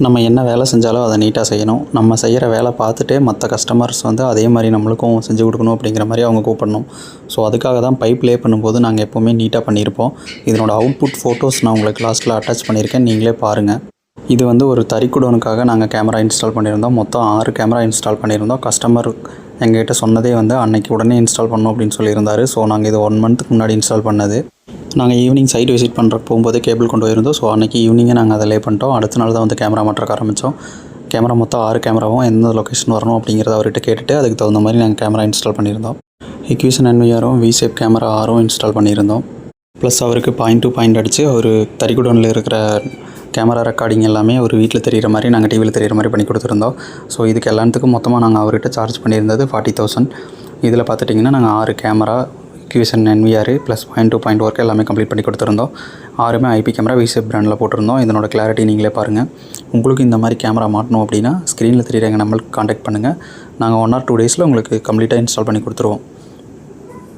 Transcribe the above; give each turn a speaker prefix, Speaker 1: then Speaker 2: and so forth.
Speaker 1: நம்ம என்ன வேலை செஞ்சாலும் அதை நீட்டாக செய்யணும். நம்ம செய்கிற வேலை பார்த்துட்டே மற்ற கஸ்டமர்ஸ் வந்து அதே மாதிரி நம்மளுக்கும் செஞ்சு கொடுக்கணும் அப்படிங்கிற மாதிரி அவங்க கூப்பிடணும். ஸோ அதுக்காக தான் பைப் லே பண்ணும்போது நாங்கள் எப்போவுமே நீட்டாக பண்ணியிருப்போம். இதனோட அவுட்புட் ஃபோட்டோஸ் நான் உங்களுக்கு லாஸ்ட்டில் அட்டாச் பண்ணியிருக்கேன், நீங்களே பாருங்கள். இது வந்து ஒரு தறிக்குடோனுக்காக நாங்கள் கேமரா இன்ஸ்டால் பண்ணியிருந்தோம். மொத்தம் 6 கேமரா இன்ஸ்டால் பண்ணியிருந்தோம். கஸ்டமர் எங்ககிட்ட சொன்னதே வந்து அன்னைக்கு உடனே இன்ஸ்டால் பண்ணணும் அப்படின்னு சொல்லியிருந்தார். ஸோ நாங்கள் இது 1 மந்த்துக்கு முன்னாடி இன்ஸ்டால் பண்ணது. நாங்கள் ஈவினிங் சைட் விசிட் பண்ணுறக்கு போகும்போதே கேபிள் கொண்டு போயிருந்தோம். ஸோ அன்றைக்கி ஈவினிங்கே நாங்கள் அதை லே பண்ணிட்டோம். அடுத்த நாள் தான் வந்து கேமரா மாற்றக்க ஆரம்பித்தோம். கேமரா மொத்தம் 6 கேமராவும் எந்த லொக்கேஷன் வரணும் அப்படிங்கிறத அவர்கிட்ட கேட்டுட்டு அதுக்கு தகுந்த மாதிரி நாங்கள் கேமரா இன்ஸ்டால் பண்ணியிருந்தோம். ஹிக்விஷன் NVRம் V-Shape கேமரா 6ம் இன்ஸ்டால் பண்ணியிருந்தோம். ப்ளஸ் அவருக்கு பாயிண்ட் டு பாயிண்ட் அடித்து அவர் தறிக்குடோனில் இருக்கிற கேமரா ரெக்கார்டிங் எல்லாமே ஒரு வீட்டில் தெரிகிற மாதிரி நாங்கள் டிவியில் தெரிகிற மாதிரி பண்ணி கொடுத்துருந்தோம். ஸோ இதுக்கு எல்லாத்துக்கும் மொத்தமாக நாங்கள் அவர்கிட்ட சார்ஜ் பண்ணியிருந்தது 40,000. இதில் பார்த்துட்டிங்கன்னா நாங்கள் 6 camera Hikvision NVR plus point to point work எல்லாமே கம்ப்ளீட் பண்ணி கொடுத்துருந்தோம். 6மே IP கேமரா V-Shape பிராண்டில் போட்டிருந்தோம். இதனோட கிளாரிட்டி நீங்களே பாருங்கள். உங்களுக்கு இந்த மாதிரி கேமரா மாட்டணும் அப்படின்னா ஸ்க்ரீனில் தெரியுற எங்கள் நம்மளுக்கு காண்டாக்ட் பண்ணுங்கள். நாங்கள் 1 or 2 டேஸில் உங்களுக்கு கம்ப்ளீட்டாக இன்ஸ்டால் பண்ணி கொடுத்துருவோம்.